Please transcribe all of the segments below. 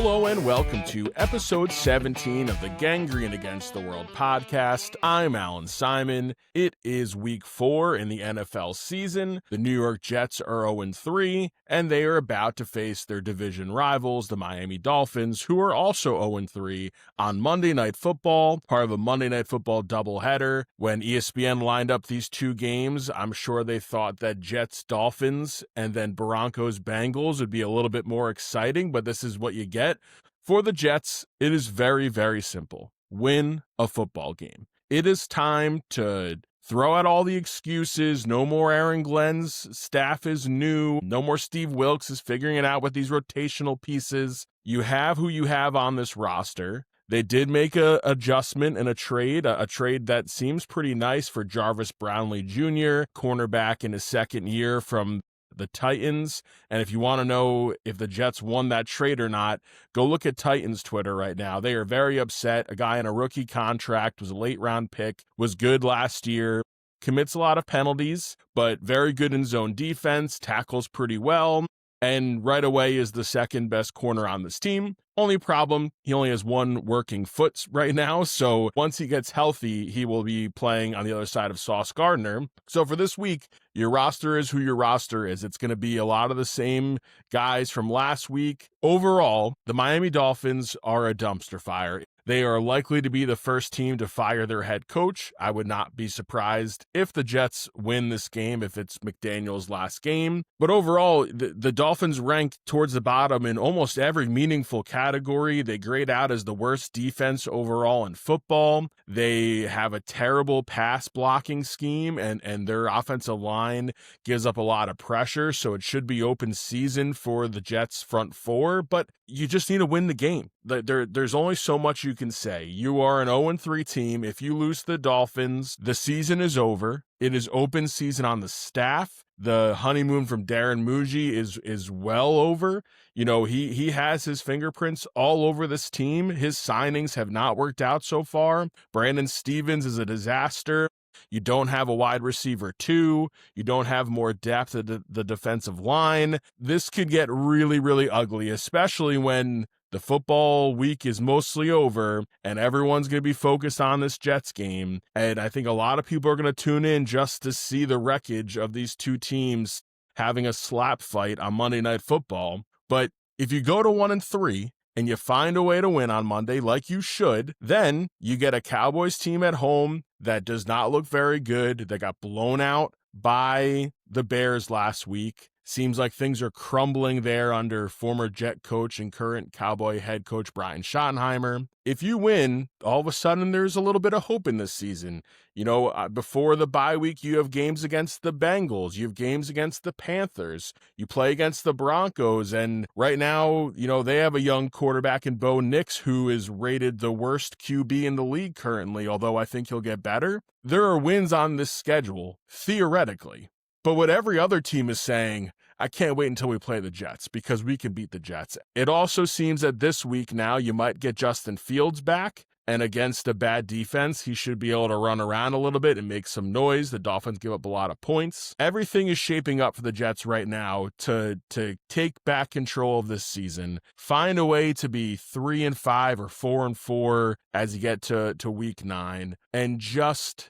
Hello and welcome to episode 17 of the Gangrene Against the World podcast. I'm Allan Simon. It is week 4 in the NFL season. The New York Jets are 0-3, and they are about to face their division rivals, the Miami Dolphins, who are also 0-3 on Monday Night Football, part of a Monday Night Football doubleheader. When ESPN lined up these two games, I'm sure they thought that Jets-Dolphins and then Broncos-Bengals would be a little bit more exciting, but this is what you get. For the Jets, it is very, very simple. Win a football game. It is time to throw out all the excuses. No more Aaron Glenn's staff is new. No more Steve Wilks is figuring it out with these rotational pieces. You have who you have on this roster. They did make an adjustment and a trade that seems pretty nice for Jarvis Brownlee Jr., cornerback in his second year from the Titans. And if you want to know if the Jets won that trade or not, go look at Titans Twitter right now. They are very upset. A guy in a rookie contract, was a late round pick, was good last year, commits a lot of penalties, but very good in zone defense, tackles pretty well, and right away is the second best corner on this team. Only problem, he only has one working foot right now, so once he gets healthy, he will be playing on the other side of Sauce Gardner. So for this week, your roster is who your roster is. It's going to be a lot of the same guys from last week. Overall, the Miami Dolphins are a dumpster fire. They are likely to be the first team to fire their head coach. I would not be surprised if the Jets win this game, if it's McDaniel's last game. But overall, the Dolphins rank towards the bottom in almost every meaningful category. They grade out as the worst defense overall in football. They have a terrible pass blocking scheme, and their offensive line gives up a lot of pressure, so it should be open season for the Jets front four, but you just need to win the game. There's only so much you can say. You are an 0-3 team. If you lose the Dolphins, the season is over. It is open season on the staff. The honeymoon from Darren Muji is well over. You know, he has his fingerprints all over this team. His signings have not worked out so far. Brandon Stevens is a disaster. You don't have a wide receiver 2. You don't have more depth at the defensive line. This could get really, really ugly, especially when the football week is mostly over and everyone's going to be focused on this Jets game. And I think a lot of people are going to tune in just to see the wreckage of these two teams having a slap fight on Monday Night Football. But if you go to 1-3 and you find a way to win on Monday like you should, then you get a Cowboys team at home that does not look very good. They got blown out by the Bears last week. Seems like things are crumbling there under former Jet coach and current Cowboy head coach Brian Schottenheimer. If you win, all of a sudden there's a little bit of hope in this season. You know, before the bye week, you have games against the Bengals. You have games against the Panthers. You play against the Broncos. And right now, you know, they have a young quarterback in Bo Nix who is rated the worst QB in the league currently, although I think he'll get better. There are wins on this schedule, theoretically. But what every other team is saying, I can't wait until we play the Jets because we can beat the Jets. It also seems that this week now you might get Justin Fields back, and against a bad defense, he should be able to run around a little bit and make some noise. The Dolphins give up a lot of points. Everything is shaping up for the Jets right now to take back control of this season, find a way to be 3-5 or 4-4 as you get to week 9, and just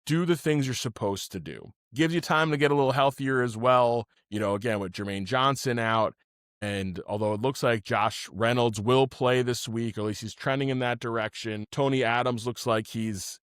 do the things you're supposed to do. Gives you time to get a little healthier as well, you know, again, with Jermaine Johnson out. And although it looks like Josh Reynolds will play this week, or at least he's trending in that direction, Tony Adams looks like he's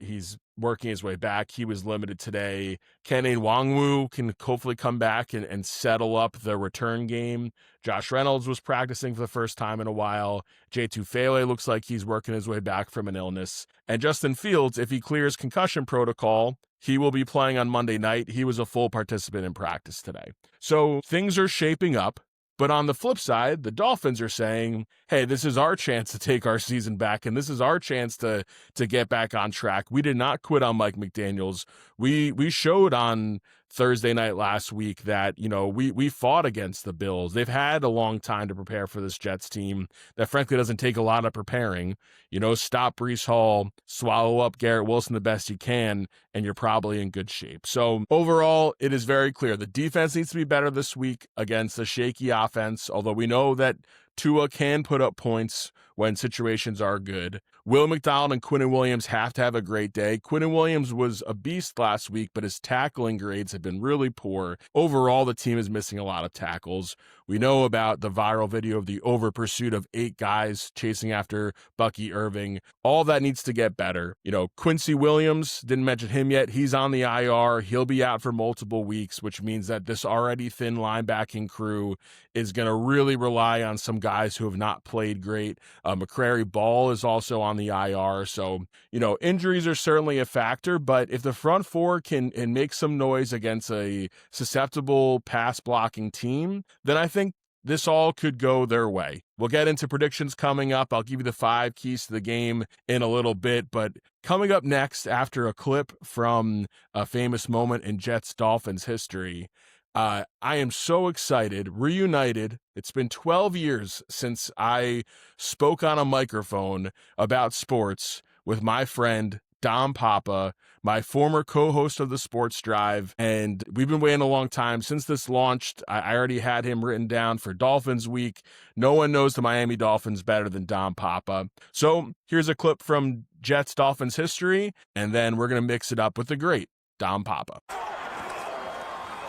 working his way back. He was limited today. Kene Nwangwu can hopefully come back and settle up the return game. Josh Reynolds was practicing for the first time in a while. Jay Tufele looks like he's working his way back from an illness. And Justin Fields, if he clears concussion protocol, he will be playing on Monday night. He was a full participant in practice today. So things are shaping up. But on the flip side, the Dolphins are saying, hey, this is our chance to take our season back, and this is our chance to get back on track. We did not quit on Mike McDaniels. We showed on Thursday night last week that, you know, we fought against the Bills. They've had a long time to prepare for this Jets team that frankly doesn't take a lot of preparing. You know, stop Breece Hall, swallow up Garrett Wilson the best you can, and you're probably in good shape. So overall, it is very clear the defense needs to be better this week against a shaky offense, although we know that Tua can put up points when situations are good. Will McDonald and Quinnen Williams have to have a great day. Quinnen Williams was a beast last week, but his tackling grades have been really poor. Overall, the team is missing a lot of tackles. We know about the viral video of the over pursuit of 8 guys chasing after Bucky Irving. All that needs to get better. Quincy Williams, didn't mention him yet. He's on the IR. He'll be out for multiple weeks, which means that this already thin linebacking crew is going to really rely on some guys who have not played great. McCrary Ball is also on the IR. So, injuries are certainly a factor, but if the front four can make some noise against a susceptible pass blocking team, then I think this all could go their way. We'll get into predictions coming up. I'll give you the 5 keys to the game in a little bit, but coming up next, after a clip from a famous moment in Jets-Dolphins history, I am so excited, reunited. It's been 12 years since I spoke on a microphone about sports with my friend Dom Papa, my former co-host of the Sports Drive, and we've been waiting a long time since this launched. I already had him written down for Dolphins Week. No one knows the Miami Dolphins better than Dom Papa. So here's a clip from Jets-Dolphins history, and then we're going to mix it up with the great Dom Papa.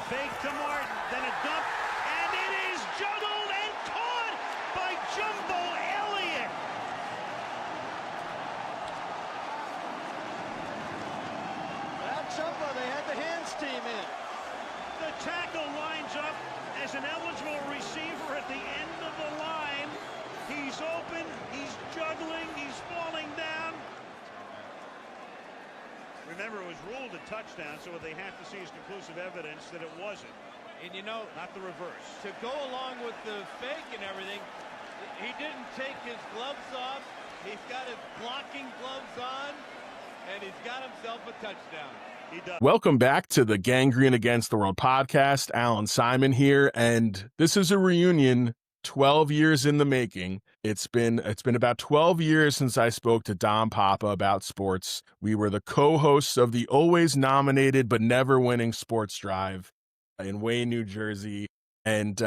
Fake to Martin, then a dump, and it is juggled and caught by Jumbo Elliott. That Jumbo, they had the hands team in. The tackle lines up as an eligible receiver at the end of the line. He's open, he's juggling, he's falling down. Remember, it was ruled a touchdown, so what they have to see is conclusive evidence that it wasn't. And not the reverse. to go along with the fake and everything, he didn't take his gloves off. He's got his blocking gloves on, and he's got himself a touchdown. He does. Welcome back to the Gangrene Against the World podcast. Allan Simon here, and this is a reunion 12 years in the making. It's been about 12 years since I spoke to Dom Papa about sports. We were the co-hosts of the always nominated but never winning Sports Drive in Wayne, New Jersey. And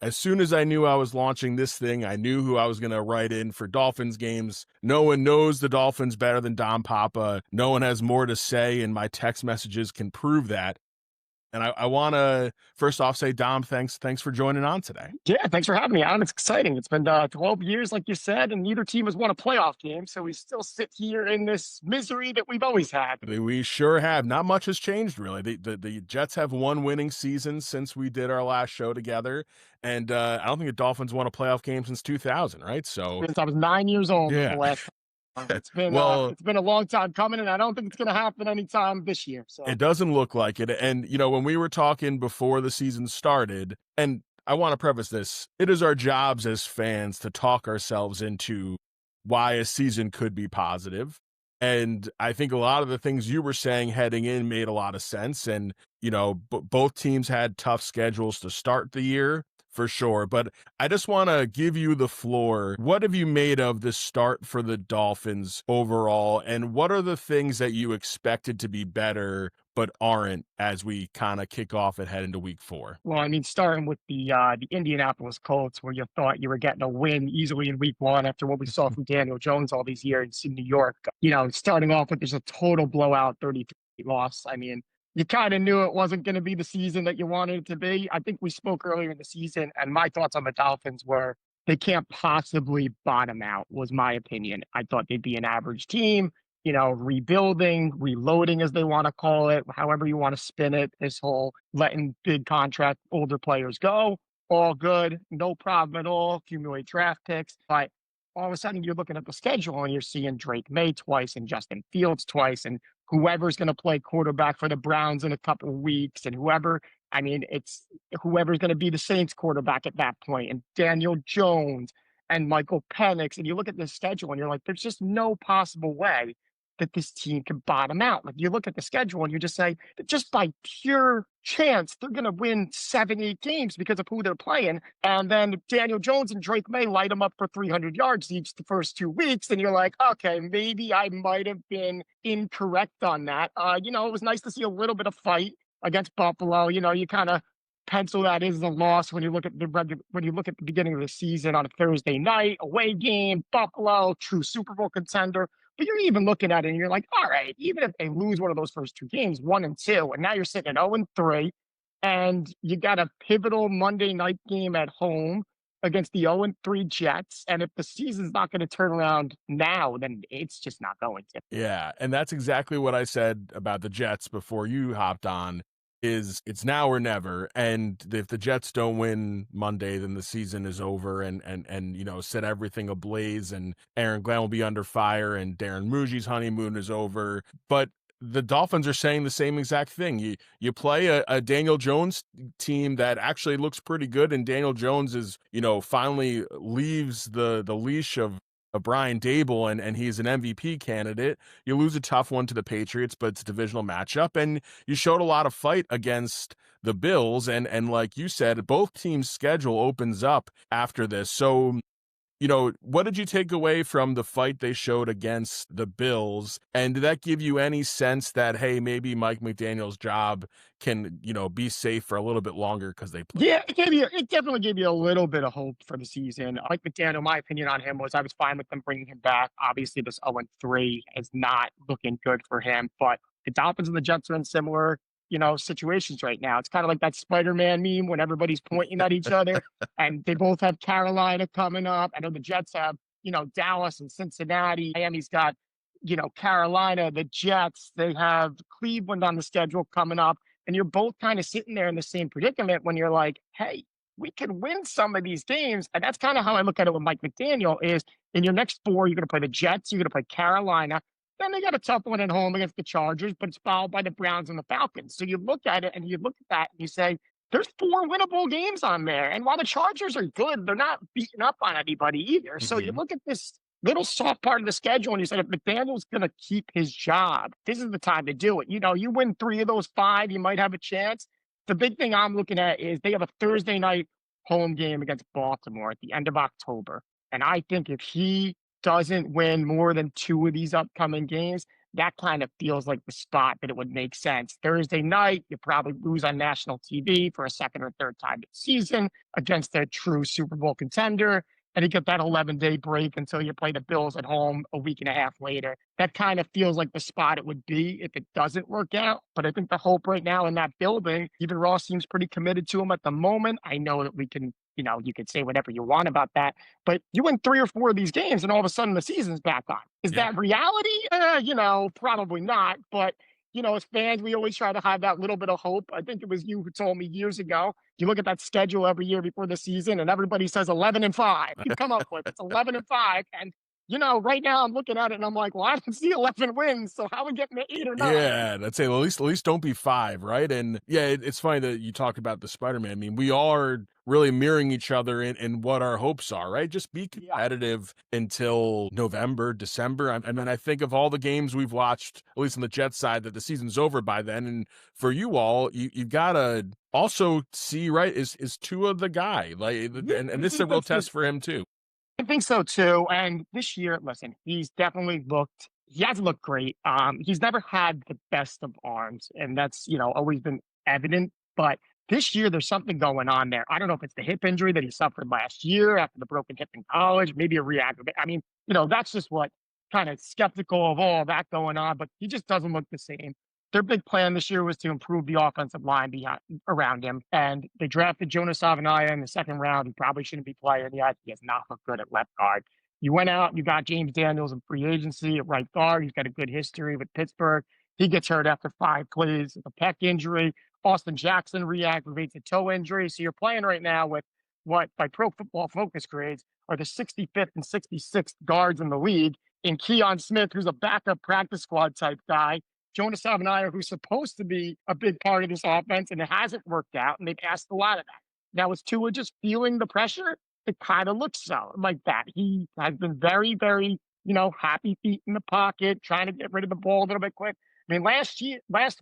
as soon as I knew I was launching this thing, I knew who I was going to write in for Dolphins games. No one knows the Dolphins better than Dom Papa. No one has more to say, and my text messages can prove that. And I want to first off say, Dom, thanks for joining on today. Yeah, thanks for having me on. It's exciting. It's been 12 years, like you said, and neither team has won a playoff game. So we still sit here in this misery that we've always had. We sure have. Not much has changed, really. The Jets have one winning season since we did our last show together. And I don't think the Dolphins won a playoff game since 2000, right? So Since I was 9 years old. Yeah. The last time. It's been a long time coming, and I don't think it's going to happen anytime this year. So it doesn't look like it. And, when we were talking before the season started, and I want to preface this, it is our jobs as fans to talk ourselves into why a season could be positive. And I think a lot of the things you were saying heading in made a lot of sense. And, both teams had tough schedules to start the year. For sure. But I just want to give you the floor. What have you made of this start for the Dolphins overall? And what are the things that you expected to be better but aren't as we kind of kick off and head into week 4? Well, I mean, starting with the Indianapolis Colts, where you thought you were getting a win easily in week 1 after what we saw from Daniel Jones all these years in New York. Starting off with just a total blowout 33 loss. I mean, you kind of knew it wasn't going to be the season that you wanted it to be. I think we spoke earlier in the season, and my thoughts on the Dolphins were they can't possibly bottom out, was my opinion. I thought they'd be an average team, rebuilding, reloading, as they want to call it, however you want to spin it, this whole letting big contract older players go. All good, no problem at all, accumulate draft picks. But all of a sudden, you're looking at the schedule and you're seeing Drake May twice and Justin Fields twice and whoever's going to play quarterback for the Browns in a couple of weeks and it's whoever's going to be the Saints quarterback at that point and Daniel Jones and Michael Penix. And you look at this schedule and you're like, there's just no possible way that this team can bottom out. Like, you look at the schedule and you just say that just by pure chance, they're going to win 7-8 games because of who they're playing. And then Daniel Jones and Drake May light them up for 300 yards each the first 2 weeks. And you're like, okay, maybe I might have been incorrect on that. It was nice to see a little bit of fight against Buffalo. You kind of pencil that is a loss when you look at when you look at the beginning of the season on a Thursday night, away game, Buffalo, true Super Bowl contender. But you're even looking at it and you're like, all right, even if they lose one of those first two games, 1-2, and now you're sitting at 0-3, and you got a pivotal Monday night game at home against the 0-3 Jets. And if the season's not going to turn around now, then it's just not going to. Yeah, and that's exactly what I said about the Jets before you hopped on, is it's now or never. And if the Jets don't win Monday, then the season is over and set everything ablaze, and Aaron Glenn will be under fire and Darren Muji's honeymoon is over. But the Dolphins are saying the same exact thing. You play a Daniel Jones team that actually looks pretty good, and Daniel Jones is, finally leaves the leash of Brian Dable, and he's an MVP candidate. You lose a tough one to the Patriots, but it's a divisional matchup, and you showed a lot of fight against the Bills, and like you said, both teams' schedule opens up after this. So, what did you take away from the fight they showed against the Bills? And did that give you any sense that, hey, maybe Mike McDaniel's job can, be safe for a little bit longer because they play? Yeah, it definitely gave you a little bit of hope for the season. Mike McDaniel, my opinion on him was I was fine with them bringing him back. Obviously, this 0-3 is not looking good for him, but the Dolphins and the Jets are in similar, situations right now. It's kind of like that Spider-Man meme when everybody's pointing at each other, and they both have Carolina coming up. I know the Jets have, Dallas and Cincinnati. Miami's got, Carolina, the Jets. They have Cleveland on the schedule coming up. And you're both kind of sitting there in the same predicament when you're like, hey, we could win some of these games. And that's kind of how I look at it with Mike McDaniel is in your next four, you're going to play the Jets, you're going to play Carolina. Then they got a tough one at home against the Chargers, but it's followed by the Browns and the Falcons. So you look at it and you look at that and you say, there's four winnable games on there. And while the Chargers are good, they're not beating up on anybody either. So you look at this little soft part of the schedule and you said, if McDaniel's going to keep his job, this is the time to do it. You win 3 of those 5, you might have a chance. The big thing I'm looking at is they have a Thursday night home game against Baltimore at the end of October. And I think if he doesn't win more than 2 of these upcoming games, that kind of feels like the spot that it would make sense. Thursday night, you probably lose on national TV for a second or third time this season against a true Super Bowl contender. And you get that 11-day break until you play the Bills at home a week and a half later. That kind of feels like the spot it would be if it doesn't work out. But I think the hope right now in that building, even Ross seems pretty committed to him at the moment. I know that we can, you could say whatever you want about that. But you win 3 or 4 of these games and all of a sudden the season's back on. Is that reality? Probably not. But as fans, we always try to have that little bit of hope. I think it was you who told me years ago. You look at that schedule every year before the season, and everybody says 11-5. You come up with it's 11-5, and right now I'm looking at it and I'm like, well, I don't see 11 wins, so how are we getting to 8 or 9? Yeah, that's it. Well, at least don't be 5, right? And yeah, it's funny that you talked about the Spider-Man. I mean, we are really mirroring each other in what our hopes are, right? Just be competitive until November, December. I mean, I think of all the games we've watched, at least on the Jets side, that the season's over by then. And for you all, you've got to also see, right, is Tua the guy? Like, and this is a real test for him too. I think so too. And this year, listen, he hasn't looked great. He's never had the best of arms, and that's, always been evident. But this year, there's something going on there. I don't know if it's the hip injury that he suffered last year after the broken hip in college, maybe a re-aggravate. I mean, that's just what kind of skeptical of all that going on, but he just doesn't look the same. Their big plan this year was to improve the offensive line around him. And they drafted Jonas Savaiinaea in the second round. He probably shouldn't be playing yet. He has not looked good at left guard. You went out, you got James Daniels in free agency at right guard. He's got a good history with Pittsburgh. He gets hurt after 5 plays with a pec injury. Austin Jackson re-aggravates a toe injury. So you're playing right now with what, by Pro Football Focus grades, are the 65th and 66th guards in the league. In Keon Smith, who's a backup practice squad type guy. Jonas Savaiinaea, who's supposed to be a big part of this offense, and it hasn't worked out, and they've asked a lot of that. Now, is Tua just feeling the pressure? It kind of looks so like that. He has been very, very, happy feet in the pocket, trying to get rid of the ball a little bit quick. I mean, last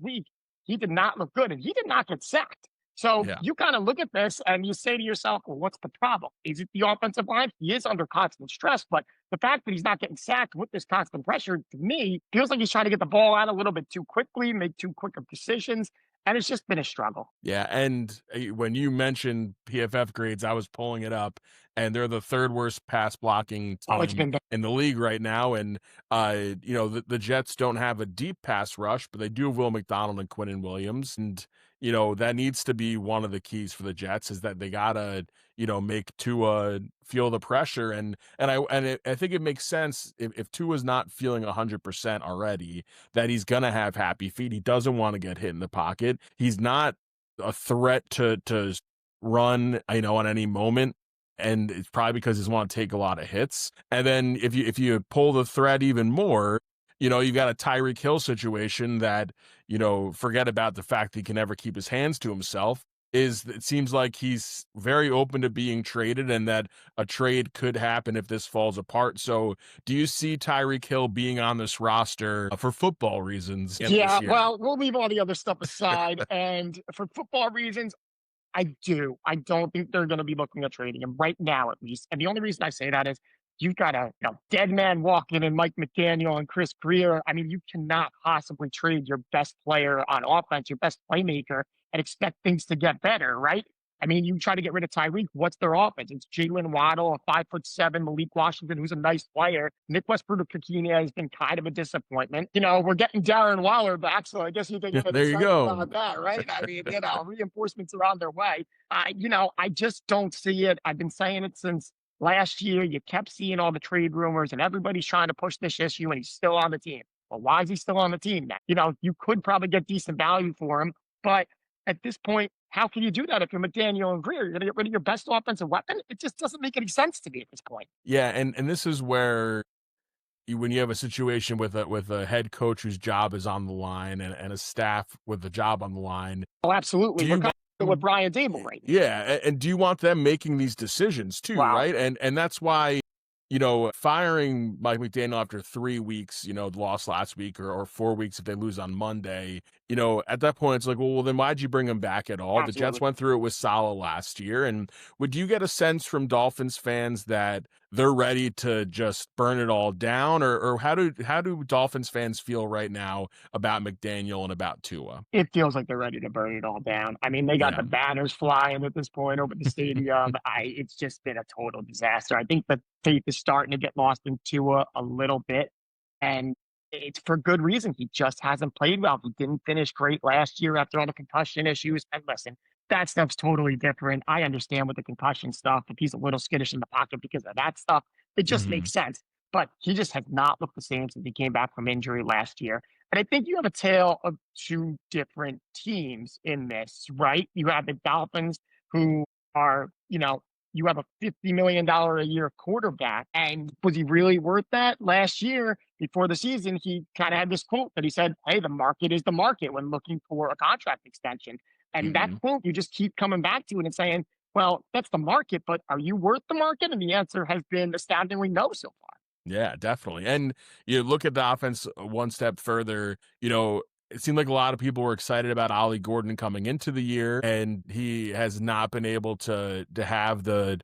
week, he did not look good, and he did not get sacked. So you kind of look at this and you say to yourself, well, what's the problem? Is it the offensive line? He is under constant stress, but the fact that he's not getting sacked with this constant pressure, to me, feels like he's trying to get the ball out a little bit too quickly, make too quick of decisions. And it's just been a struggle. Yeah, and when you mentioned PFF grades, I was pulling it up, and they're the third worst pass blocking Oh, it's team been bad. in the league right now. And the Jets don't have a deep pass rush, but they do have Will McDonald and Quinnen Williams, and that needs to be one of the keys for the Jets is that they gotta make Tua feel the pressure, I think it makes sense if Tua's not feeling 100% already that he's gonna have happy feet. He doesn't want to get hit in the pocket. He's not a threat to run, on any moment. And it's probably because he's want to take a lot of hits. And then if you pull the thread even more, you've got a Tyreek Hill situation that, forget about the fact that he can never keep his hands to himself. It seems like he's very open to being traded and that a trade could happen if this falls apart. So do you see Tyreek Hill being on this roster for football reasons Yeah, this year? well, we'll leave all the other stuff aside. And for football reasons, I do. I don't think they're going to be looking at trading him right now, at least. And the only reason I say that is you've got a dead man walking in Mike McDaniel and Chris Greer. I mean, you cannot possibly trade your best player on offense, your best playmaker, and expect things to get better, right? I mean, you try to get rid of Tyreek. What's their offense? It's Jalen Waddle, a 5'7" Malik Washington, who's a nice player. Nick Westbrook-Coquina has been kind of a disappointment. We're getting Darren Waller back, so I guess you can get There you excited go. about that, right? I mean, reinforcements are on their way. I just don't see it. I've been saying it since last year. You kept seeing all the trade rumors, and everybody's trying to push this issue, and he's still on the team. Well, why is he still on the team now? You could probably get decent value for him, but at this point, how can you do that if you're McDaniel and Greer? You're going to get rid of your best offensive weapon? It just doesn't make any sense to me at this point. Yeah, and this is where when you have a situation with a head coach whose job is on the line and a staff with the job on the line. Oh, absolutely. Do We're you going with Brian Dable right now. Yeah, and do you want them making these decisions too, Wow. right? And that's why, firing Mike McDaniel after 3 weeks, lost last week or 4 weeks if they lose on Monday, at that point it's like, well, then why'd you bring him back at all? Absolutely. The Jets went through it with Saleh last year. And would you get a sense from Dolphins fans that they're ready to just burn it all down? Or how do Dolphins fans feel right now about McDaniel and about Tua? It feels like they're ready to burn it all down. I mean, they got the banners flying at this point over the stadium. It's just been a total disaster. I think the faith is starting to get lost in Tua a little bit, and it's for good reason. He just hasn't played well. He didn't finish great last year after all the concussion issues. And listen, that stuff's totally different. I understand with the concussion stuff. If he's a little skittish in the pocket because of that stuff, it just makes sense. But he just has not looked the same since he came back from injury last year. And I think you have a tale of two different teams in this, right? You have the Dolphins who are, you have a $50 million a year quarterback. And was he really worth that? Last year, before the season, he kind of had this quote that he said, hey, the market is the market when looking for a contract extension. And that quote, you just keep coming back to it and saying, well, that's the market, but are you worth the market? And the answer has been astoundingly no so far. Yeah, definitely. And you look at the offense one step further, it seemed like a lot of people were excited about Ollie Gordon coming into the year, and he has not been able to have the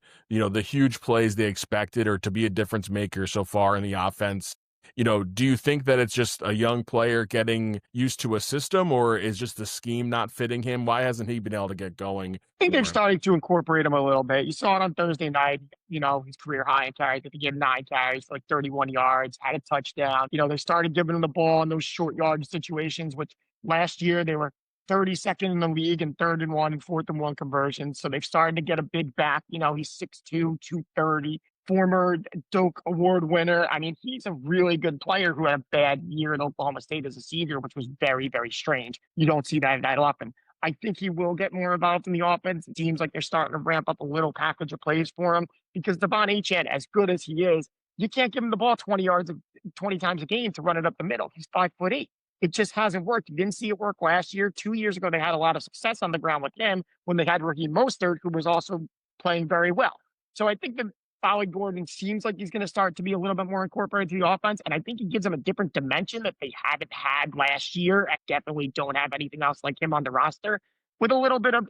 huge plays they expected or to be a difference maker so far in the offense. Do you think that it's just a young player getting used to a system, or is just the scheme not fitting him? Why hasn't he been able to get going? I think they're starting to incorporate him a little bit. You saw it on Thursday night, his career high in carries. I think he had 9 carries for like 31 yards, had a touchdown. They started giving him the ball in those short yard situations, which last year they were 32nd in the league and 3rd and 1 and 4th and 1 conversions. So they've started to get a big back. He's 6'2", 230. Former Doak Award winner. I mean, he's a really good player who had a bad year in Oklahoma State as a senior, which was very, very strange. You don't see that often. I think he will get more involved in the offense. It seems like they're starting to ramp up a little package of plays for him because Devon Achane, as good as he is, you can't give him the ball 20 yards, 20 times a game to run it up the middle. He's 5'8". It just hasn't worked. You didn't see it work last year. 2 years ago, they had a lot of success on the ground with him when they had Raheem Mostert, who was also playing very well. So I think that Ollie Gordon seems like he's going to start to be a little bit more incorporated to the offense. And I think he gives them a different dimension that they haven't had last year. I definitely don't have anything else like him on the roster with a little bit of,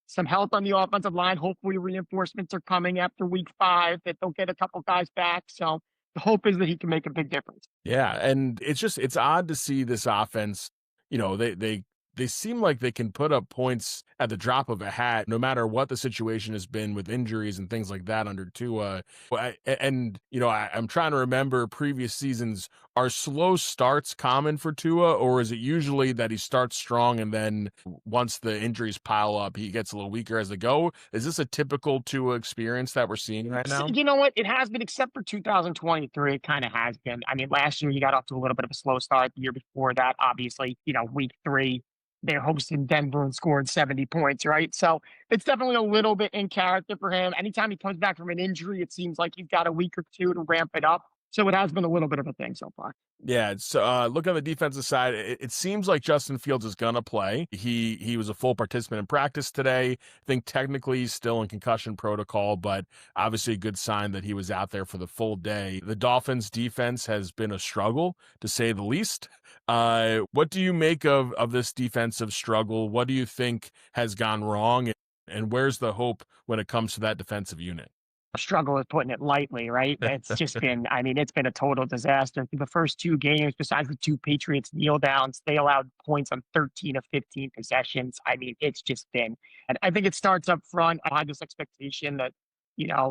some health on the offensive line. Hopefully reinforcements are coming after week 5, that they'll get a couple guys back. So the hope is that he can make a big difference. Yeah. And it's odd to see this offense, they they seem like they can put up points at the drop of a hat, no matter what the situation has been with injuries and things like that under Tua. I'm trying to remember previous seasons. Are slow starts common for Tua, or is it usually that he starts strong and then once the injuries pile up, he gets a little weaker as they go? Is this a typical Tua experience that we're seeing right now? You know what? It has been, except for 2023. It kind of has been. I mean, last year you got off to a little bit of a slow start. The year before that, obviously, week 3, they're hosting Denver and scored 70 points, right? So it's definitely a little bit in character for him. Anytime he comes back from an injury, it seems like he's got a week or two to ramp it up. So it has been a little bit of a thing so far. Yeah, so look on the defensive side. It seems like Justin Fields is gonna play. He was a full participant in practice today. I think technically he's still in concussion protocol, but obviously a good sign that he was out there for the full day. The Dolphins defense has been a struggle, to say the least. What do you make of this defensive struggle? What do you think has gone wrong, and where's the hope when it comes to that defensive unit? Struggle is putting it lightly, right? It's just been, I mean, it's been a total disaster. Through the first 2 games, besides the 2 Patriots kneel downs, they allowed points on 13 of 15 possessions. I mean, it's just been, and I think it starts up front. I had this expectation that,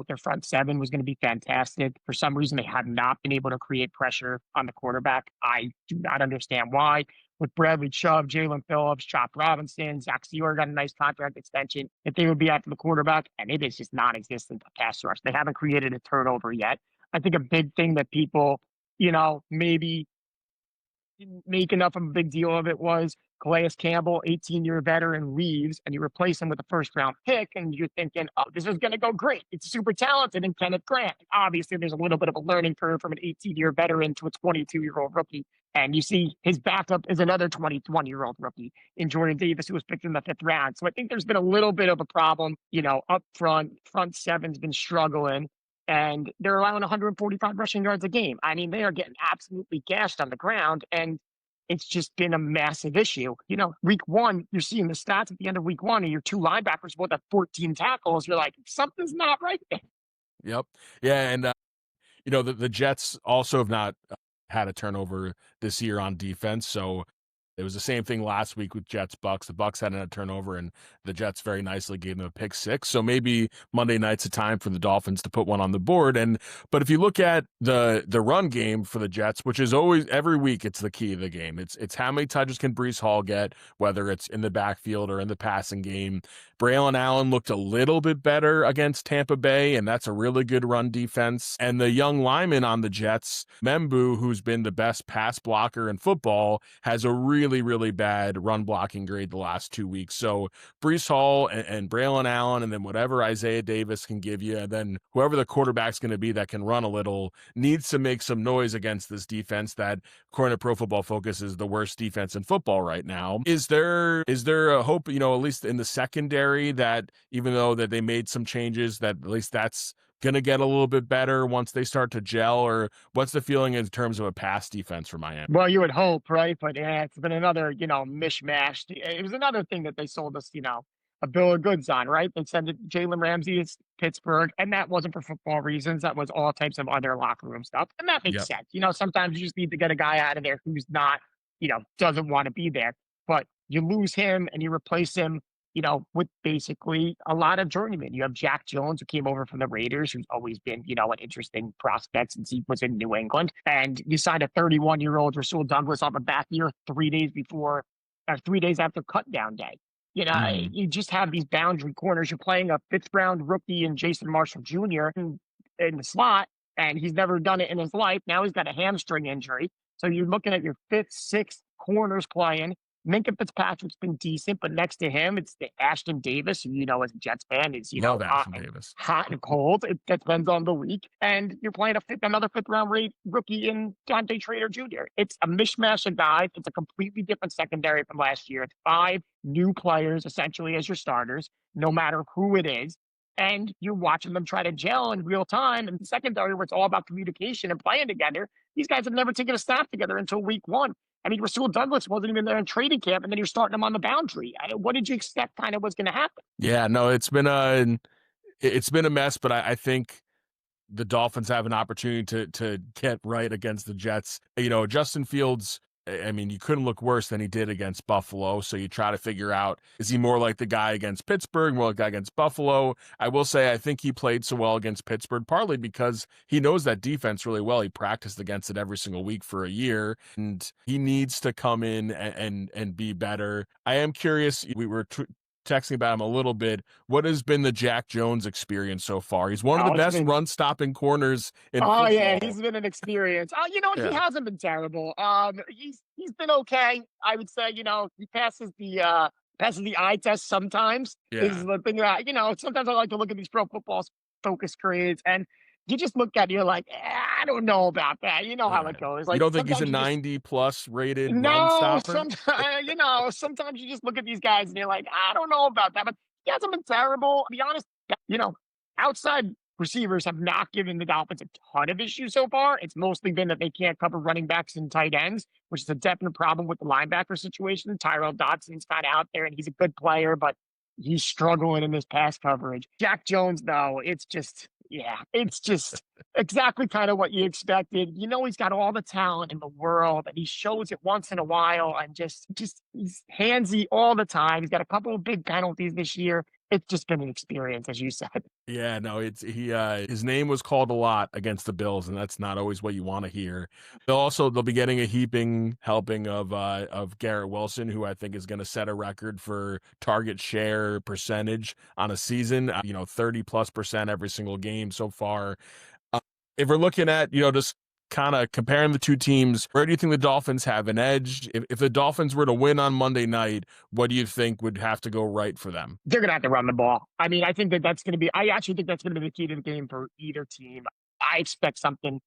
their front 7 was going to be fantastic. For some reason, they have not been able to create pressure on the quarterback. I do not understand why. With Bradley Chubb, Jalen Phillips, Chop Robinson, Zach Sealer got a nice contract extension, that they would be after the quarterback, and it is just non-existent, a pass rush. They haven't created a turnover yet. I think a big thing that people, maybe didn't make enough of a big deal of it was Calais Campbell, 18-year veteran, leaves, and you replace him with a first-round pick, and you're thinking, oh, this is going to go great. It's super talented in Kenneth Grant. Obviously, there's a little bit of a learning curve from an 18-year veteran to a 22-year-old rookie. And you see his backup is another 21-year-old rookie in Jordan Davis, who was picked in the 5th round. So I think there's been a little bit of a problem, up front. Front 7's been struggling, and they're allowing 145 rushing yards a game. I mean, they are getting absolutely gashed on the ground, and it's just been a massive issue. Week 1, you're seeing the stats at the end of week 1, and your 2 linebackers both have 14 tackles. You're like, something's not right there. Yep. Yeah, and the Jets also have not had a turnover this year on defense, so it was the same thing last week with Jets Bucks. The Bucks hadn't had a turnover, and the Jets very nicely gave them a pick 6. So maybe Monday night's a time for the Dolphins to put one on the board. But if you look at the run game for the Jets, which is always every week, it's the key of the game. It's how many touches can Breece Hall get, whether it's in the backfield or in the passing game. Braylon Allen looked a little bit better against Tampa Bay, and that's a really good run defense. And the young lineman on the Jets, Membu, who's been the best pass blocker in football, has a really, really bad run blocking grade the last 2 weeks. So Breece Hall and Braylon Allen, and then whatever Isaiah Davis can give you, and then whoever the quarterback's going to be that can run a little, needs to make some noise against this defense that, according to Pro Football Focus, is the worst defense in football right now. Is there a hope, at least in the secondary, that even though that they made some changes, that at least that's going to get a little bit better once they start to gel? Or what's the feeling in terms of a pass defense for Miami? Well, you would hope, right? But yeah, it's been another, mishmash. It was another thing that they sold us, a bill of goods on, right? They said that Jalen Ramsey is Pittsburgh, and that wasn't for football reasons. That was all types of other locker room stuff. And that makes sense. Sometimes you just need to get a guy out of there who's not, doesn't want to be there. But you lose him and you replace him, with basically a lot of journeymen. You have Jack Jones, who came over from the Raiders, who's always been, an interesting prospect since he was in New England. And you signed a 31-year-old Rasul Douglas off a back year 3 days before, or 3 days after cut down day. You just have these boundary corners. You're playing a 5th-round rookie in Jason Marshall Jr. in the slot, and he's never done it in his life. Now he's got a hamstring injury. So you're looking at your 5th, 6th corners playing. Minka Fitzpatrick's been decent, but next to him, it's the Ashton Davis, who, as a Jets fan, is, hot and cold. It depends on the week. And you're playing another 5th-round rookie in Dante Trader Jr. It's a mishmash of guys. It's a completely different secondary from last year. It's 5 new players, essentially, as your starters, no matter who it is. And you're watching them try to gel in real time. And the secondary, where it's all about communication and playing together, these guys have never taken a snap together until week 1. I mean, Rasul Douglas wasn't even there in training camp, and then you're starting him on the boundary. What did you expect kind of was going to happen? Yeah, no, it's been a mess, but I think the Dolphins have an opportunity to get right against the Jets. Justin Fields I mean, you couldn't look worse than he did against Buffalo. So you try to figure out, is he more like the guy against Pittsburgh, more like the guy against Buffalo? I will say, I think he played so well against Pittsburgh, partly because he knows that defense really well. He practiced against it every single week for a year, and he needs to come in and be better. I am curious. We were texting about him a little bit. What has been the Jack Jones experience so far? He's one of the best run-stopping corners in football. Yeah, he's been an experience. He hasn't been terrible. He's been okay. I would say, he passes the eye test sometimes. Yeah. Is the thing that, sometimes I like to look at these Pro Football Focus grades, and you just look at it, you're like, I don't know about that. You know how it goes. Like, you don't think he's a 90+ rated run no, stopper? sometimes you just look at these guys and you're like, I don't know about that, but he hasn't been terrible. To be honest, outside receivers have not given the Dolphins a ton of issues so far. It's mostly been that they can't cover running backs and tight ends, which is a definite problem with the linebacker situation. Tyrell Dodson's kind of out there, and he's a good player, but he's struggling in this pass coverage. Jack Jones, though, it's just exactly kind of what you expected. He's got all the talent in the world, and he shows it once in a while, and just he's handsy all the time. He's got a couple of big penalties this year. It's just been an experience, as you said. Yeah, no, his name was called a lot against the Bills, and that's not always what you want to hear. They'll be getting a helping of Garrett Wilson, who I think is going to set a record for target share percentage on a season. 30+% every single game so far. If we're looking at just kind of comparing the two teams, where do you think the Dolphins have an edge? If the Dolphins were to win on Monday night, what do you think would have to go right for them? They're going to have to run the ball. I mean, I think that's going to be, I actually think that's going to be the key to the game for either team. I expect something,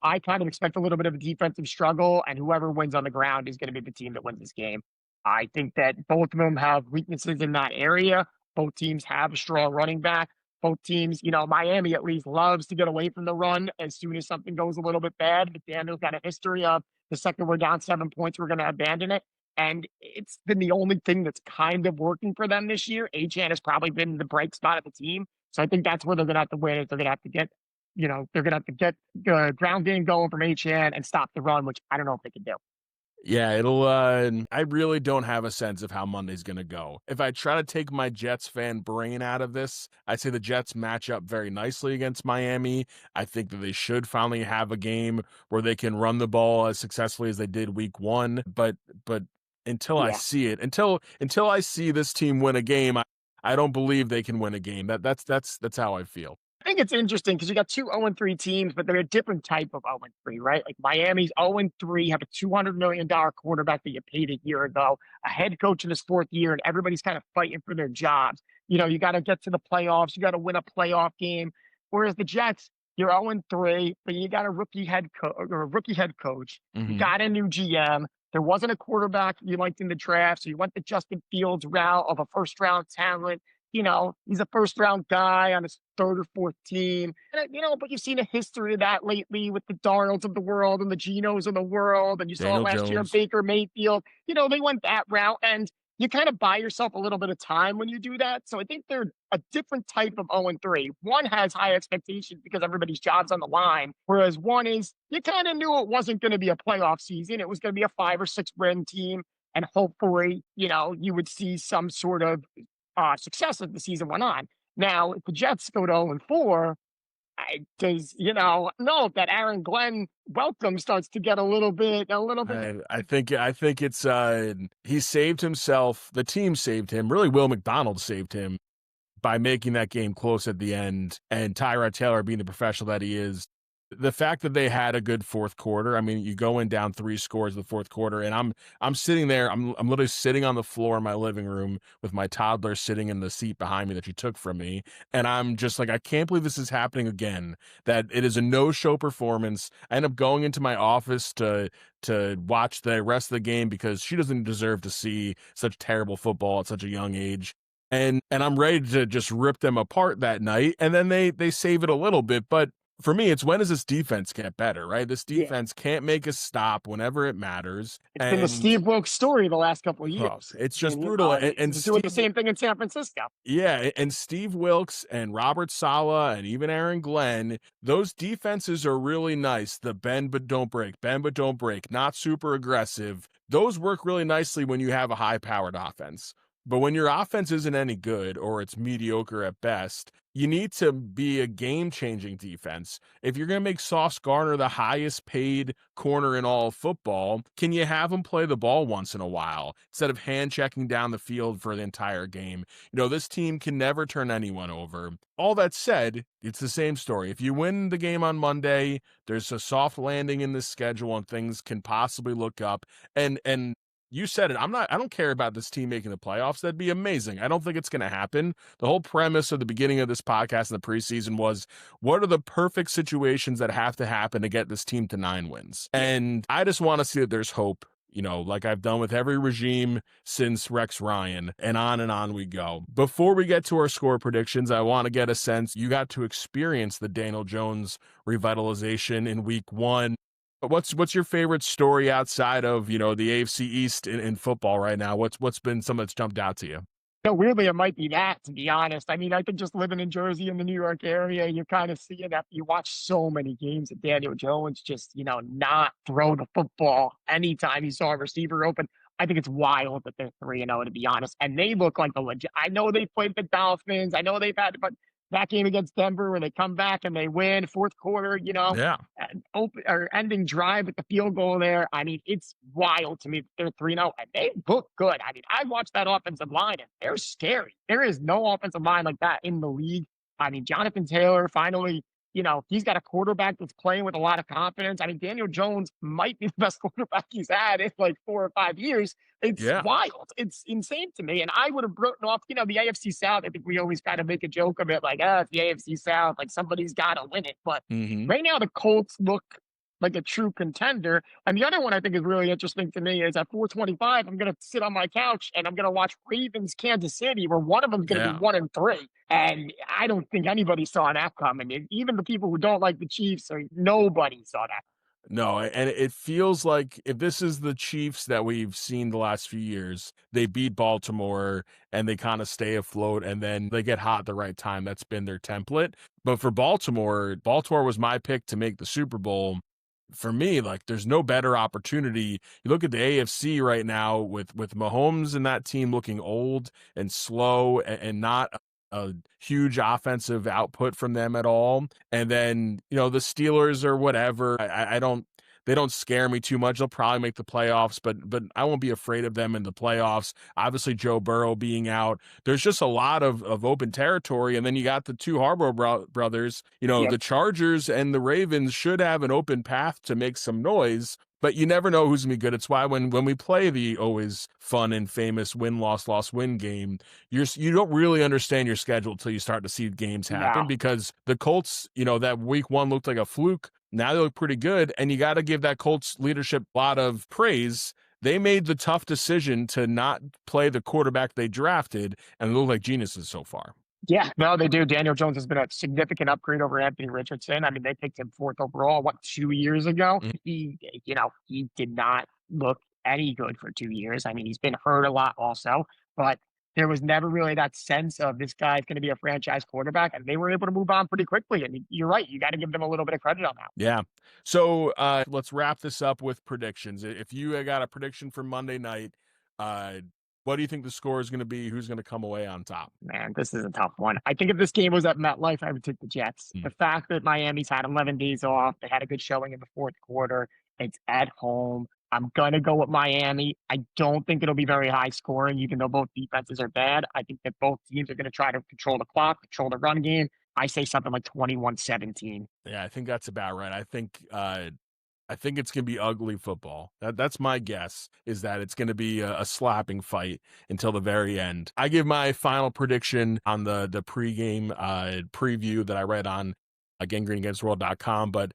I kind of expect a little bit of a defensive struggle, and whoever wins on the ground is going to be the team that wins this game. I think that both of them have weaknesses in that area. Both teams have a strong running back. Both teams, Miami at least loves to get away from the run as soon as something goes a little bit bad. McDaniel's got a history of the second we're down 7 points, we're going to abandon it. And it's been the only thing that's kind of working for them this year. Achane has probably been the bright spot of the team. So I think that's where they're going to have to win. They're going to have to get, they're going to have to get ground game going from Achane and stop the run, which I don't know if they can do. Yeah, I really don't have a sense of how Monday's going to go. If I try to take my Jets fan brain out of this, I'd say the Jets match up very nicely against Miami. I think that they should finally have a game where they can run the ball as successfully as they did week 1. But until I see it, until I see this team win a game, I don't believe they can win a game. That's how I feel. I think it's interesting because you got two 0-3 teams, but they're a different type of 0-3, right? Like Miami's 0-3, have a $200 million quarterback that you paid a year ago, a head coach in his 4th year, and everybody's kind of fighting for their jobs. You got to get to the playoffs. You got to win a playoff game. Whereas the Jets, you're 0-3, but you got a rookie head coach. Mm-hmm. You got a new GM. There wasn't a quarterback you liked in the draft, so you went the Justin Fields route of a first-round talent. He's a first-round guy on his 3rd or 4th team. And, but you've seen a history of that lately with the Darnolds of the world and the Genos of the world. And you saw it last year, Baker Mayfield. They went that route. And you kind of buy yourself a little bit of time when you do that. So I think they're a different type of 0-3. One has high expectations because everybody's job's on the line. Whereas one is, you kind of knew it wasn't going to be a playoff season. It was going to be a 5 or 6 win team. And hopefully, you would see some sort of success as the season went on. Now, if the Jets go to 0-4, know that Aaron Glenn welcome starts to get a little bit. I think it's he saved himself. The team saved him. Really, Will McDonald saved him by making that game close at the end, and Tyrod Taylor being the professional that he is. The fact that they had a good 4th quarter. I mean, you go in down 3 scores in the 4th quarter, and I'm sitting there. I'm literally sitting on the floor in my living room with my toddler sitting in the seat behind me that she took from me, and I'm just like, I can't believe this is happening again. That it is a no-show performance. I end up going into my office to watch the rest of the game because she doesn't deserve to see such terrible football at such a young age. And I'm ready to just rip them apart that night, and then they save it a little bit, but for me, it's when does this defense get better, right? This Yeah. defense can't make a stop whenever it matters. It's been the And Steve Wilkes story the last couple of oh, years. it's just And, brutal. And he's doing the Steve, same thing in San Francisco. yeah, and Steve Wilkes and Robert Saleh and even Aaron Glenn, those defenses are really nice. The bend but don't break, not super aggressive. Those work really nicely when you have a high-powered offense. But when your offense isn't any good or it's mediocre at best, you need to be a game-changing defense. If you're going to make Sauce Gardner the highest paid corner in all of football, can you have him play the ball once in a while instead of hand-checking down the field for the entire game? This team can never turn anyone over. All that said, it's the same story. If you win the game on Monday, there's a soft landing in the schedule and things can possibly look up. And you said it. I don't care about this team making the playoffs. That'd be amazing. I don't think it's going to happen. The whole premise of the beginning of this podcast in the preseason was, what are the perfect situations that have to happen to get this team to 9 wins? And I just want to see that there's hope, like I've done with every regime since Rex Ryan, and on we go. Before we get to our score predictions, I want to get a sense. You got to experience the Daniel Jones revitalization in week 1. What's your favorite story outside of, the AFC East in football right now? What's been some that's jumped out to you? No, weirdly, it might be that, to be honest. I mean, I think just living in Jersey in the New York area, you're kind of seeing that. You watch so many games of Daniel Jones just, not throw the football anytime he saw a receiver open. I think it's wild that they're 3-0, to be honest. And they look like the legit. I know they played the Dolphins. I know they've had, but that game against Denver where they come back and they win fourth quarter, Yeah. open or ending drive with the field goal there. I mean, it's wild to me that they're 3-0 and they look good. I mean, I watched that offensive line and they're scary. There is no offensive line like that in the league. I mean, Jonathan Taylor finally, he's got a quarterback that's playing with a lot of confidence. I mean, Daniel Jones might be the best quarterback he's had in like 4 or 5 years. It's Yeah. wild. It's insane to me. And I would have written off, the AFC South. I think we always kind of make a joke of it, like, it's the AFC South, like somebody's got to win it. But Mm-hmm. right now, the Colts look like a true contender. And the other one I think is really interesting to me is at 4:25, I'm going to sit on my couch and I'm going to watch Ravens Kansas City, where one of them is going to Yeah. be 1-3. And I don't think anybody saw that coming. Even the people who don't like the Chiefs, or nobody saw that. No, and it feels like if this is the Chiefs that we've seen the last few years, they beat Baltimore and they kind of stay afloat and then they get hot at the right time. That's been their template. But for Baltimore was my pick to make the Super Bowl. For me, like, there's no better opportunity. You look at the AFC right now with Mahomes and that team looking old and slow and not a huge offensive output from them at all. And then, the Steelers or whatever, they don't scare me too much. They'll probably make the playoffs, but I won't be afraid of them in the playoffs. Obviously, Joe Burrow being out, there's just a lot of open territory. And then you got the two Harbaugh brothers, Yep. The Chargers and the Ravens should have an open path to make some noise. But you never know who's going to be good. It's why when we play the always fun and famous win-loss-loss-win game, you don't really understand your schedule until you start to see games happen. No. Because the Colts, that week 1 looked like a fluke. Now they look pretty good, and you got to give that Colts leadership a lot of praise. They made the tough decision to not play the quarterback they drafted, and they look like geniuses so far. Yeah, no, they do. Daniel Jones has been a significant upgrade over Anthony Richardson. I mean, they picked him 4th overall, 2 years ago? Mhm. He did not look any good for 2 years. I mean, he's been hurt a lot also, but there was never really that sense of this guy's going to be a franchise quarterback, and they were able to move on pretty quickly. And you're right, you got to give them a little bit of credit on that. Yeah. So let's wrap this up with predictions. If you got a prediction for Monday night, what do you think the score is going to be? Who's going to come away on top? Man, this is a tough one. I think if this game was at MetLife, I would take the Jets. Mm. The fact that Miami's had 11 days off, they had a good showing in the fourth quarter, it's at home. I'm going to go with Miami. I don't think it'll be very high scoring, even though both defenses are bad. I think that both teams are going to try to control the clock, control the run game. I say something like 21-17. Yeah, I think that's about right. I think it's going to be ugly football. That's my guess, is that it's going to be a slapping fight until the very end. I give my final prediction on the pregame preview that I read on gangreneagainsttheworld.com, but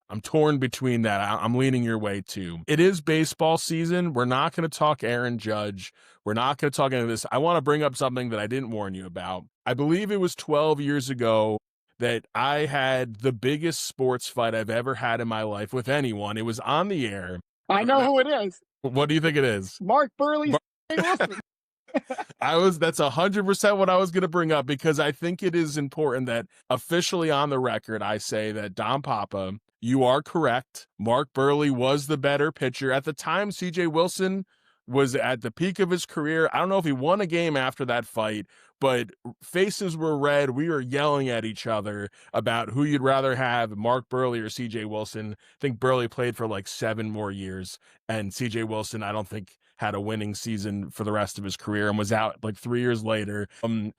I'm torn between that. I'm leaning your way too. It is baseball season. We're not going to talk Aaron Judge. We're not going to talk any of this. I want to bring up something that I didn't warn you about. I believe it was 12 years ago that I had the biggest sports fight I've ever had in my life with anyone. It was on the air. I know who it is. What do you think it is? Mark Burley's Wilson. That's 100% what I was going to bring up, because I think it is important that officially on the record, I say that Don Papa, you are correct. Mark Burley was the better pitcher. At the time, CJ Wilson was at the peak of his career. I don't know if he won a game after that fight, but faces were red. We were yelling at each other about who you'd rather have, Mark Burley or CJ Wilson. I think Burley played for like 7 more years, and CJ Wilson, I don't think, had a winning season for the rest of his career and was out like 3 years later.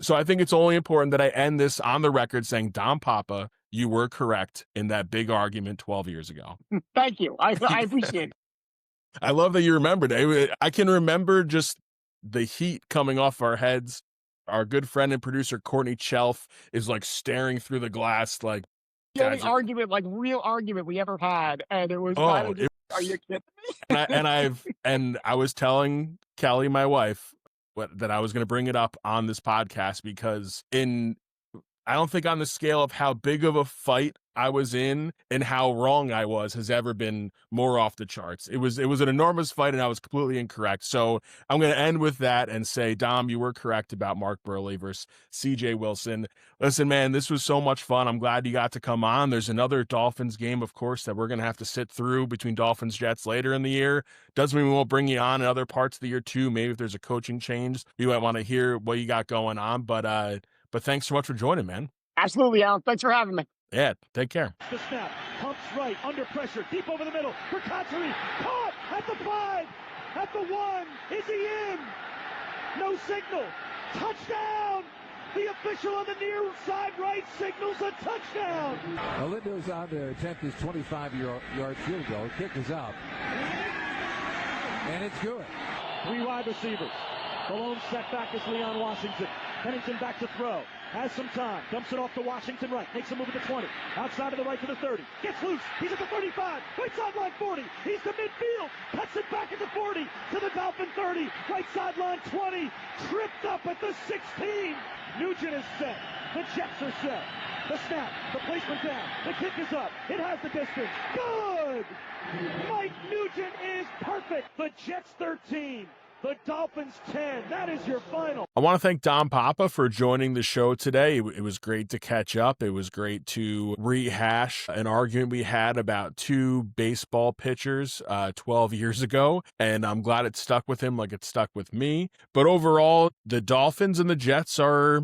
So I think it's only important that I end this on the record saying, Don Papa, you were correct in that big argument 12 years ago. Thank you. I appreciate it. I love that you remembered. I can remember just the heat coming off our heads. Our good friend and producer, Courtney Chelf, is like staring through the glass like, The only argument, like real argument we ever had. And it was, are you kidding me? and I was telling Kelly, my wife, that I was going to bring it up on this podcast, because I don't think on the scale of how big of a fight I was in and how wrong I was has ever been more off the charts. It was an enormous fight, and I was completely incorrect. So I'm going to end with that and say, Dom, you were correct about Mark Burley versus CJ Wilson. Listen, man, this was so much fun. I'm glad you got to come on. There's another Dolphins game, of course, that we're going to have to sit through between Dolphins Jets later in the year. Doesn't mean we won't bring you on in other parts of the year too. Maybe if there's a coaching change, we might want to hear what you got going on. But thanks so much for joining, man. Absolutely, Allan. Thanks for having me. Yeah, take care. The snap, pumps right, under pressure, deep over the middle, for Katsuri, caught at the 5, at the 1, is he in? No signal, touchdown! The official on the near side right signals a touchdown! Olindo's on to attempt his 25-yard field goal. Kick is up, and it's good. 3 wide receivers. The lone setback is Leon Washington. Pennington back to throw. Has some time. Dumps it off to Washington right. Makes a move at the 20. Outside of the right to the 30. Gets loose. He's at the 35. Right sideline 40. He's to midfield. Cuts it back at the 40. To the Dolphin 30. Right sideline 20. Tripped up at the 16. Nugent is set. The Jets are set. The snap. The placement down. The kick is up. It has the distance. Good! Mike Nugent is perfect. The Jets 13. The Dolphins 10. That is your final. I want to thank Don Papa for joining the show today. It was great to catch up. It was great to rehash an argument we had about 2 baseball pitchers 12 years ago, and I'm glad it stuck with him like it stuck with me. But overall, the Dolphins and the Jets are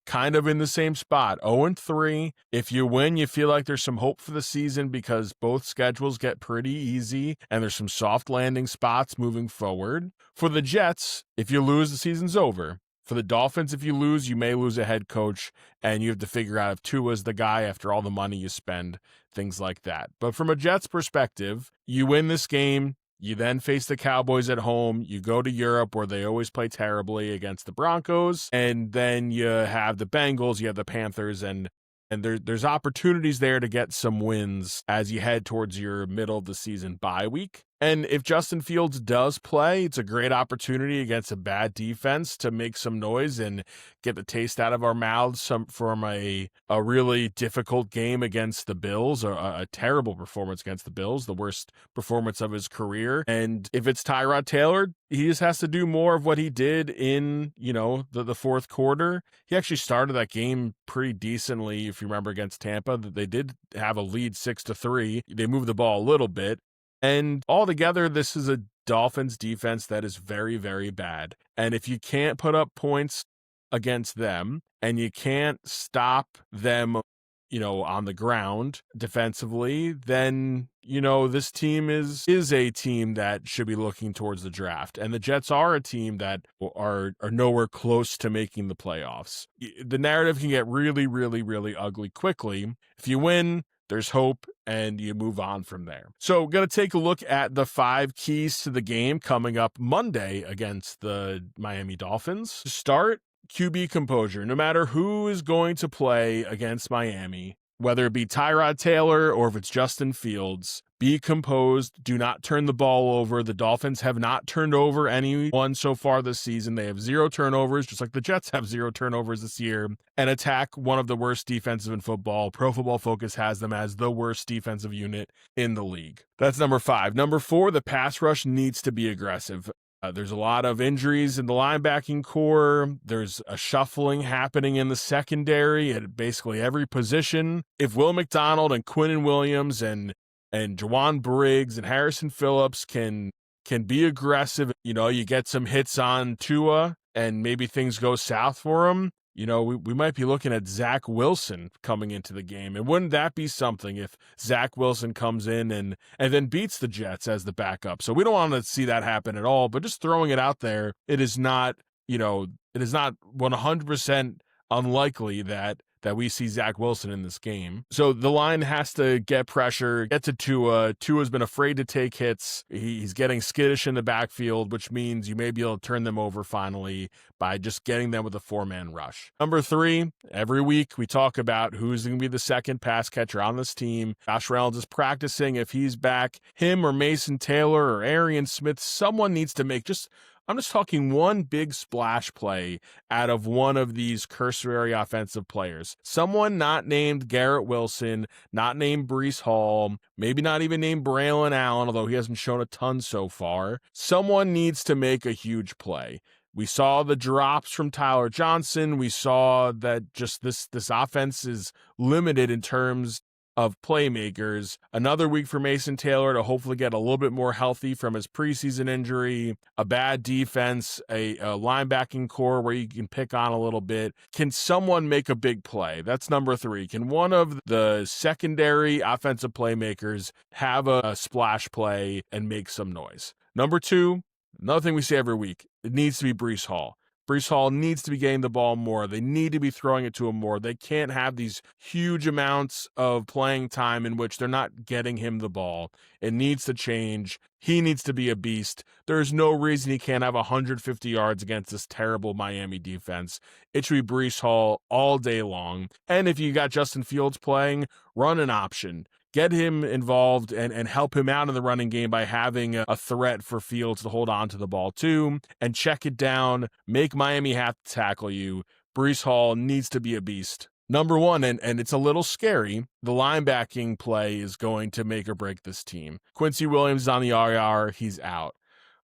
kind of in the same spot, 0-3. If you win, you feel like there's some hope for the season because both schedules get pretty easy and there's some soft landing spots moving forward. For the Jets, if you lose, the season's over. For the Dolphins, if you lose, you may lose a head coach and you have to figure out if Tua's the guy after all the money you spend, things like that. But from a Jets perspective, you win this game. You then face the Cowboys at home. You go to Europe where they always play terribly against the Broncos. And then you have the Bengals, you have the Panthers, and there's opportunities there to get some wins as you head towards your middle of the season bye week. And if Justin Fields does play, it's a great opportunity against a bad defense to make some noise and get the taste out of our mouths from a really difficult game against the Bills, or a terrible performance against the Bills, the worst performance of his career. And if it's Tyrod Taylor, he just has to do more of what he did in, the fourth quarter. He actually started that game pretty decently, if you remember, against Tampa. They did have a lead 6-3. They moved the ball a little bit. And altogether, this is a Dolphins defense that is very, very bad. And if you can't put up points against them and you can't stop them, on the ground defensively, then, this team is a team that should be looking towards the draft. And the Jets are a team that are nowhere close to making the playoffs. The narrative can get really, really, really ugly quickly. If you win, there's hope, and you move on from there. So going to take a look at the 5 keys to the game coming up Monday against the Miami Dolphins. To start, QB composure. No matter who is going to play against Miami, whether it be Tyrod Taylor or if it's Justin Fields, Be composed. Do not turn the ball over. The Dolphins have not turned over anyone so far this season. They have 0 turnovers, just like the Jets have 0 turnovers this year, and attack one of the worst defenses in football. Pro Football Focus has them as the worst defensive unit in the league. That's number 5. Number 4, the pass rush needs to be aggressive. There's a lot of injuries in the linebacking core. There's a shuffling happening in the secondary at basically every position. If Will McDonald and Quinnen Williams and Jawan Briggs and Harrison Phillips can be aggressive, you get some hits on Tua and maybe things go south for him. We might be looking at Zach Wilson coming into the game. And wouldn't that be something if Zach Wilson comes in and then beats the Jets as the backup? So we don't want to see that happen at all, but just throwing it out there, it is not 100% unlikely that we see Zach Wilson in this game. So the line has to get pressure, get to Tua. Tua's been afraid to take hits. He's getting skittish in the backfield, which means you may be able to turn them over finally by just getting them with a 4-man rush. Number 3, every week we talk about who's going to be the second pass catcher on this team. Josh Reynolds is practicing. If he's back, him or Mason Taylor or Arian Smith, someone needs to make I'm just talking one big splash play out of one of these cursory offensive players. Someone not named Garrett Wilson, not named Breece Hall, maybe not even named Braylon Allen, although he hasn't shown a ton so far. Someone needs to make a huge play. We saw the drops from Tyler Johnson. We saw that just this offense is limited in terms of playmakers. Another week for Mason Taylor to hopefully get a little bit more healthy from his preseason injury. A bad defense, a linebacking core where you can pick on a little bit. Can someone make a big play? That's number 3. Can one of the secondary offensive playmakers have a splash play and make some noise? Number 2, another thing we say every week, it needs to be Breece Hall. Breece Hall needs to be getting the ball more. They need to be throwing it to him more. They can't have these huge amounts of playing time in which they're not getting him the ball. It needs to change. He needs to be a beast. There's no reason he can't have 150 yards against this terrible Miami defense. It should be Breece Hall all day long. And if you got Justin Fields playing, run an option. Get him involved and help him out in the running game by having a threat for Fields to hold on to the ball too, and check it down, make Miami have to tackle you. Breece Hall needs to be a beast. Number 1, and it's a little scary, the linebacking play is going to make or break this team. Quincy Williams is on the IR, he's out.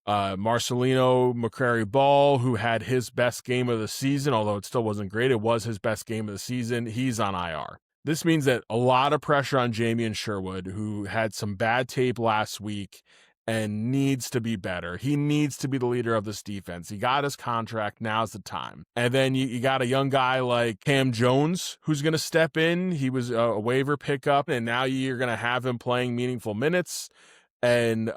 Marcelino McCrary-Ball, who had his best game of the season, although it still wasn't great, it was his best game of the season, he's on IR. This means that a lot of pressure on Jamien Sherwood, who had some bad tape last week and needs to be better. He needs to be the leader of this defense. He got his contract. Now's the time. And then you got a young guy like Cam Jones who's going to step in. He was a waiver pickup, and now you're going to have him playing meaningful minutes. And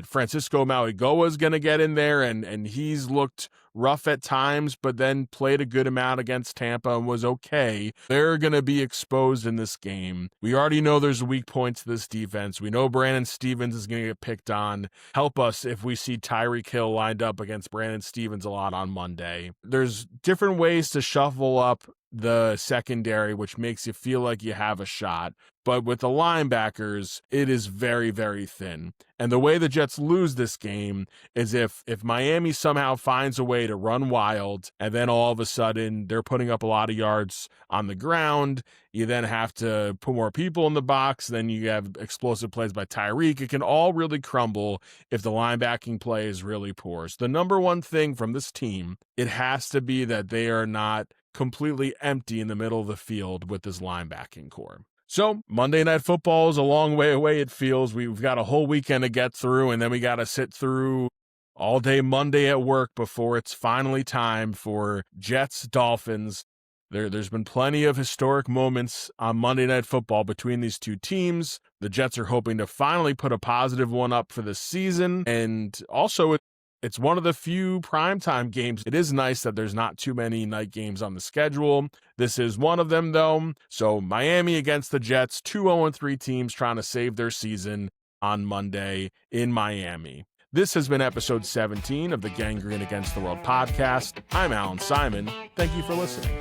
Francisco Mauigoa is going to get in there, and he's looked rough at times, but then played a good amount against Tampa and was okay. They're going to be exposed in this game. We already know there's weak points to this defense. We know Brandon Stevens is going to get picked on. Help us if we see Tyreek Hill lined up against Brandon Stevens a lot on Monday. There's different ways to shuffle up the secondary, which makes you feel like you have a shot. But with the linebackers, it is very, very thin. And the way the Jets lose this game is if Miami somehow finds a way to run wild, and then all of a sudden they're putting up a lot of yards on the ground, you then have to put more people in the box, then you have explosive plays by Tyreek. It can all really crumble if the linebacking play is really poor. So the number one thing from this team, it has to be that they are not completely empty in the middle of the field with this linebacking core. So Monday Night Football is a long way away, it feels. We've got a whole weekend to get through, and then we got to sit through all day Monday at work before it's finally time for Jets Dolphins. There's been plenty of historic moments on Monday Night Football between these two teams. The Jets are hoping to finally put a positive one up for this season, and also it's one of the few primetime games. It is nice that there's not too many night games on the schedule. This is one of them, though. So Miami against the Jets, 2 0-3 teams trying to save their season on Monday in Miami. This has been episode 17 of the Gangrene Against the World podcast. I'm Allan Simon. Thank you for listening.